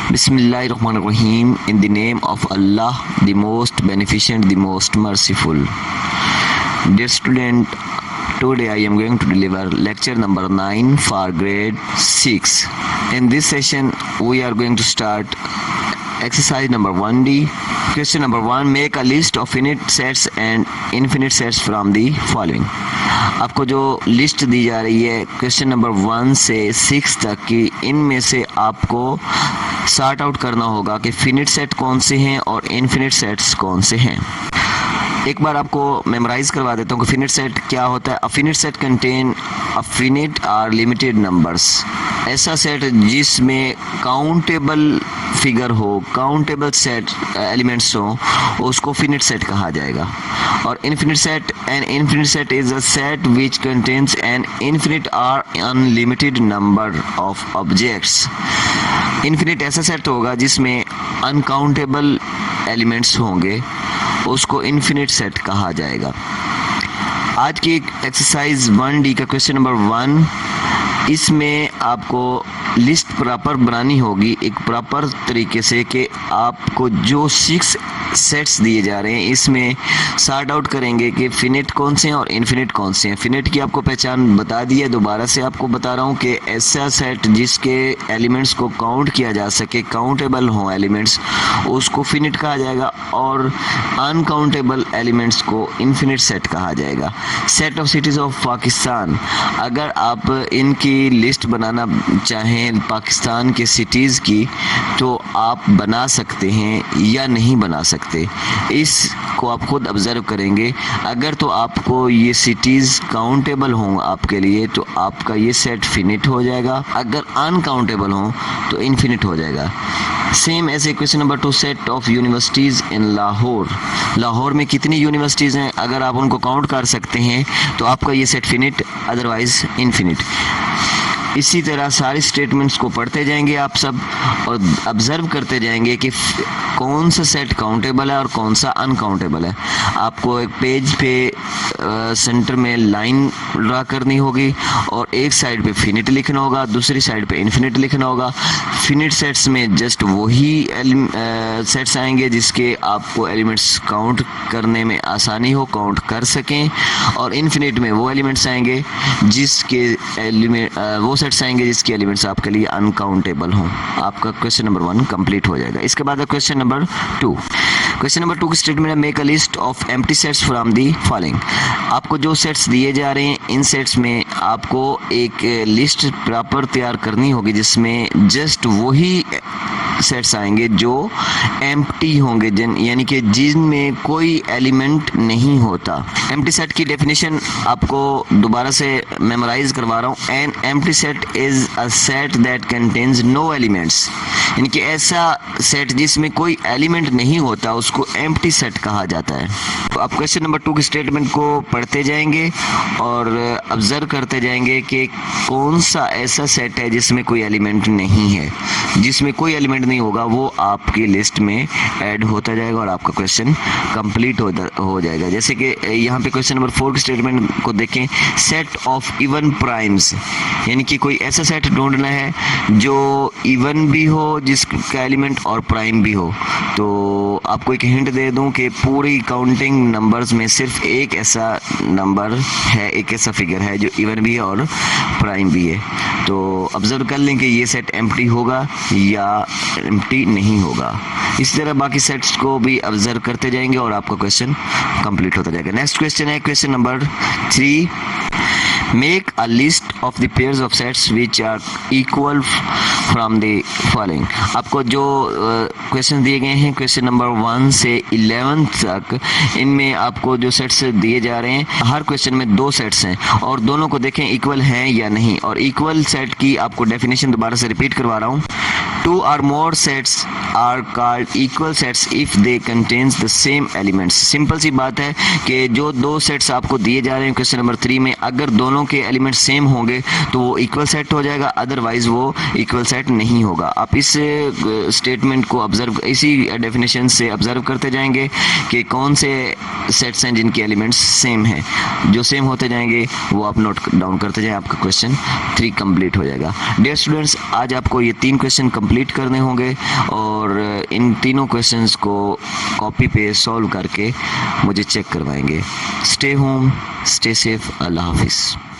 Bismillahirrahmanirrahim. In the name of Allah, the most beneficent, the most merciful. Dear student, today I am going to deliver lecture number 9 for grade 6. In this session, we are going to start exercise number 1D. Question number 1, make a list of finite sets and infinite sets from the following. आपको जो list दी जा रही है question number 1 से 6 तक की, इनमें से आपको सॉर्ट आउट करना होगा कि फिनिट सेट कौन से हैं और इनफिनिट सेट्स कौन से हैं। एक बार आपको मेमोराइज करवा देता हूँ कि फिनिट सेट क्या होता है। A finite set contain a finite और लिमिटेड नंबर्स। ऐसा सेट जिसमें काउंटेबल फिगर हो, काउंटेबल सेट एलिमेंट्स हो, उसको फिनिट सेट कहा जाएगा। और infinite set, an infinite set is a set which contains an infinite और unlimited number of objects. Infinite ऐसा सेट होगा जिसमें अनकाउंटेबल एलिमेंट्स होंगे, उसको इनफिनिट सेट कहा जाएगा। आज की एक्सरसाइज 1D का क्वेश्चन नंबर 1, इसमें आपको लिस्ट प्रॉपर बनानी होगी एक प्रॉपर तरीके से कि आपको जो 6 सेट्स दिए जा रहे हैं इसमें सॉर्ट आउट करेंगे कि फिनिट कौन से हैं और इनफिनिट कौन से हैं। फिनिट की आपको पहचान बता दी है, दोबारा से आपको बता रहा हूँ कि ऐसा सेट जिसके एलिमेंट्स को काउंट किया जा सके, काउंटेबल हों एलिमेंट्स, उसको फिनिट कहा जाएगा और अनकाउंटेबल एलिमेंट्स को इनफिनिट सेट कहा जाएगा। Set of cities of Pakistan, अगर आप इनकी लिस्ट बनाना चाहें पाकिस्तान के सिटीज़ की तो आप बना सकते हैं या नहीं बना सकते, इसको आप खुद ऑब्जर्व करेंगे। अगर तो आपको ये सिटीज़ काउंटेबल हों आपके लिए तो आपका ये सेट फिनिट हो जाएगा, अगर अनकाउंटेबल हों तो इनफिनिट हो जाएगा। सेम ऐसे question number 2, set of universities इन लाहौर। लाहौर में कितनी यूनिवर्सिटीज़ हैं, अगर आप उनको काउंट कर सकते हैं तो आपका ये सेट फिनिट, अदरवाइज इनफिनिट। इसी तरह सारे स्टेटमेंट्स को पढ़ते जाएंगे आप सब और ऑब्जर्व करते जाएंगे कि कौन सा सेट काउंटेबल है और कौन सा अनकाउंटेबल है। आपको एक पेज पे सेंटर में लाइन ड्रा करनी होगी और एक साइड पे फिनिट लिखना होगा, दूसरी साइड पे इनफिनिट लिखना होगा। फिनिट सेट्स में जस्ट वही सेट्स आएंगे जिसके आपको एलिमेंट्स काउंट करने में आसानी हो, काउंट कर सकें, और इनफिनिट में वो एलिमेंट्स आएंगे जिसके वो सेट्स आएंगे जिसके एलिमेंट्स आपके लिए अनकाउंटेबल हों। आपका क्वेश्चन नंबर 1 कंप्लीट हो जाएगा। इसके बाद क्वेश्चन नंबर 2। क्वेश्चन नंबर 2 की स्टेटमेंट है, make a list of empty sets from the following. आपको जो सेट्स दिए जा रहे हैं इन सेट्स में आपको एक लिस्ट प्रॉपर तैयार करनी होगी जिसमें जस्ट वही सेट्स आएंगे जो एम्प्टी होंगे, यानी कि जिनमें कोई एलिमेंट नहीं होता। एम्प्टी सेट की डेफिनेशन आपको दोबारा से मेमोराइज करवा रहा हूँ। An empty set is a set that contains no elements, यानी कि ऐसा सेट जिसमें कोई एलिमेंट नहीं होता उसको एम्प्टी सेट कहा जाता है। तो आप क्वेश्चन नंबर 2 की स्टेटमेंट को पढ़ते जाएंगे और ऑब्जर्व करते जाएंगे कि कौन सा ऐसा सेट है जिसमें कोई एलिमेंट नहीं है। जिसमें कोई एलिमेंट नहीं होगा वो आपकी लिस्ट में ऐड होता जाएगा और आपका क्वेश्चन कंप्लीट हो जाएगा। जैसे कि यहाँ पे क्वेश्चन नंबर 4 की स्टेटमेंट को देखें, सेट ऑफ इवन प्राइम्स, यानी कि कोई ऐसा सेट ढूंढना है जो इवन भी हो, जिसका एलिमेंट और प्राइम भी हो। तो आपको एक हिंट दे दूं कि पूरी काउंटिंग नंबर्स में सिर्फ एक ऐसा नंबर है, एक ऐसा फिगर है जो इवन भी है और प्राइम भी है। तो ऑब्जर्व कर लें कि ये सेट एम्प्टी होगा या एम्प्टी नहीं होगा। इसी तरह बाकी सेट्स को भी ऑब्जर्व करते जाएंगे और आपका क्वेश्चन कंप्लीट होता जाएगा। नेक्स्ट क्वेश्चन है question number 3, make a list of the pairs of sets which are equal from the following. आपको जो क्वेश्चन दिए गए हैं क्वेश्चन नंबर 1 से 11 तक, इनमें आपको जो सेट्स दिए जा रहे हैं, हर क्वेश्चन में 2 सेट्स हैं और दोनों को देखें इक्वल हैं या नहीं। और इक्वल सेट की आपको डेफिनेशन दोबारा से रिपीट करवा रहा हूँ। 2 or more sets are called equal sets if they contains the same elements। Simple सी बात है कि जो 2 सेट्स आपको दिए जा रहे हैं क्वेश्चन नंबर 3 में, अगर दोनों के एलिमेंट्स सेम होंगे तो वो इक्वल सेट हो जाएगा, अदरवाइज वो इक्वल सेट नहीं होगा। आप इस स्टेटमेंट को ऑब्जर्व, इसी डेफिनेशन से ऑब्जर्व करते जाएंगे कि कौन से सेट्स हैं जिनके एलिमेंट्स सेम हैं। जो सेम होते जाएंगे वो आप नोट डाउन करते जाएं, आपका क्वेश्चन 3 कंप्लीट हो जाएगा। डियर स्टूडेंट्स, आज आपको ये 3 क्वेश्चन कंप्लीट कंप्लीट करने होंगे और इन तीनों क्वेश्चंस को कॉपी पे सॉल्व करके मुझे चेक करवाएंगे। स्टे होम, स्टे सेफ, अल्लाह हाफिज़।